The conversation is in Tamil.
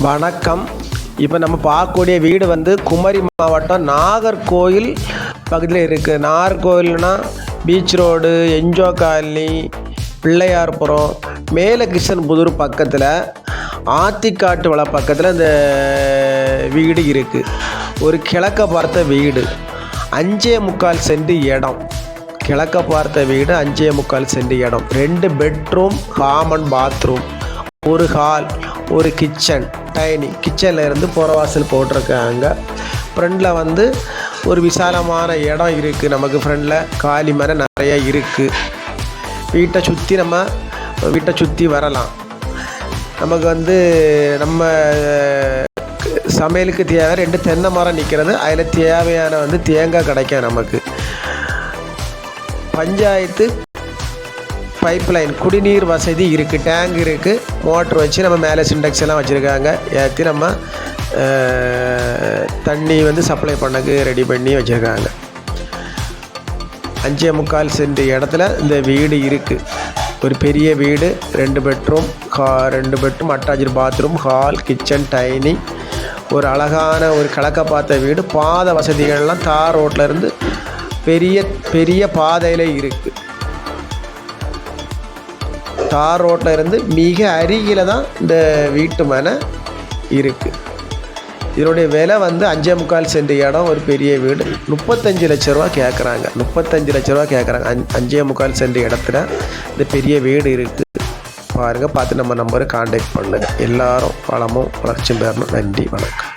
வணக்கம். இப்போ நம்ம பார்க்கக்கூடிய வீடு வந்து குமரி மாவட்டம் நாகர்கோவில் பகுதியில் இருக்குது. நாகர்கோவில்னா beach road, NGO colony, Pillaiyarpuram, மேலே கிருஷ்ணன்புதூர் பக்கத்தில் ஆத்திக்காட்டு வள பக்கத்தில் இந்த வீடு இருக்குது. ஒரு கிழக்க பார்த்த வீடு, 5.25 சென்ட் இடம். கிழக்க பார்த்த வீடு 5.25 சென்ட் இடம். 2 பெட்ரூம், காமன் பாத்ரூம், ஒரு ஹால், ஒரு கிச்சன், டைனிங். கிச்சனில் இருந்து புறவாசல் போட்டிருக்காங்க. ஃப்ரண்டில் வந்து ஒரு விசாலமான இடம் இருக்குது. நமக்கு ஃப்ரண்டில் காலி மரம் நிறைய இருக்குது. வீட்டை சுற்றி வரலாம். நமக்கு வந்து நம்ம சமையலுக்கு தேவை 2 தென்னை மரம் நிற்கிறது. அதில் தேவையான வந்து தேங்காய் கிடைக்கும். நமக்கு பஞ்சாயத்து பைப்லைன் குடிநீர் வசதி இருக்குது. டேங்க் இருக்குது. மோட்ரு வச்சு நம்ம மேலே சிண்டெக்ஸ் எல்லாம் வச்சுருக்காங்க. ஏற்றி நம்ம தண்ணி வந்து சப்ளை பண்ணக்கு ரெடி பண்ணி வச்சுருக்காங்க. 5.25 சென்ட் இடத்துல இந்த வீடு இருக்குது. ஒரு பெரிய வீடு, 2 bedroom, 2 bedroom, attach bathroom, hall, kitchen, dining. ஒரு அழகான ஒரு கிழக்க பார்த்த வீடு. பாதை வசதிகள்லாம் தார் ரோட்டில் இருந்து பெரிய பாதையில் இருக்குது. தார் ரோட்டில் இருந்து மிக அருகில் தான் இந்த வீட்டு மனை இருக்குது. இதனுடைய விலை வந்து 5.25 சென்ட் இடம், ஒரு பெரிய வீடு. 35 லட்ச ரூபா கேட்குறாங்க. 35 லட்ச ரூபா கேட்குறாங்க. 5.25 சென்ட் இடத்துல இந்த பெரிய வீடு இருக்குது. பாருங்கள், பார்த்து நம்ம நம்பரை கான்டாக்ட் பண்ணுங்கள். எல்லாரும் வளமும் வளர்ச்சியும் பெறணும். நன்றி, வணக்கம்.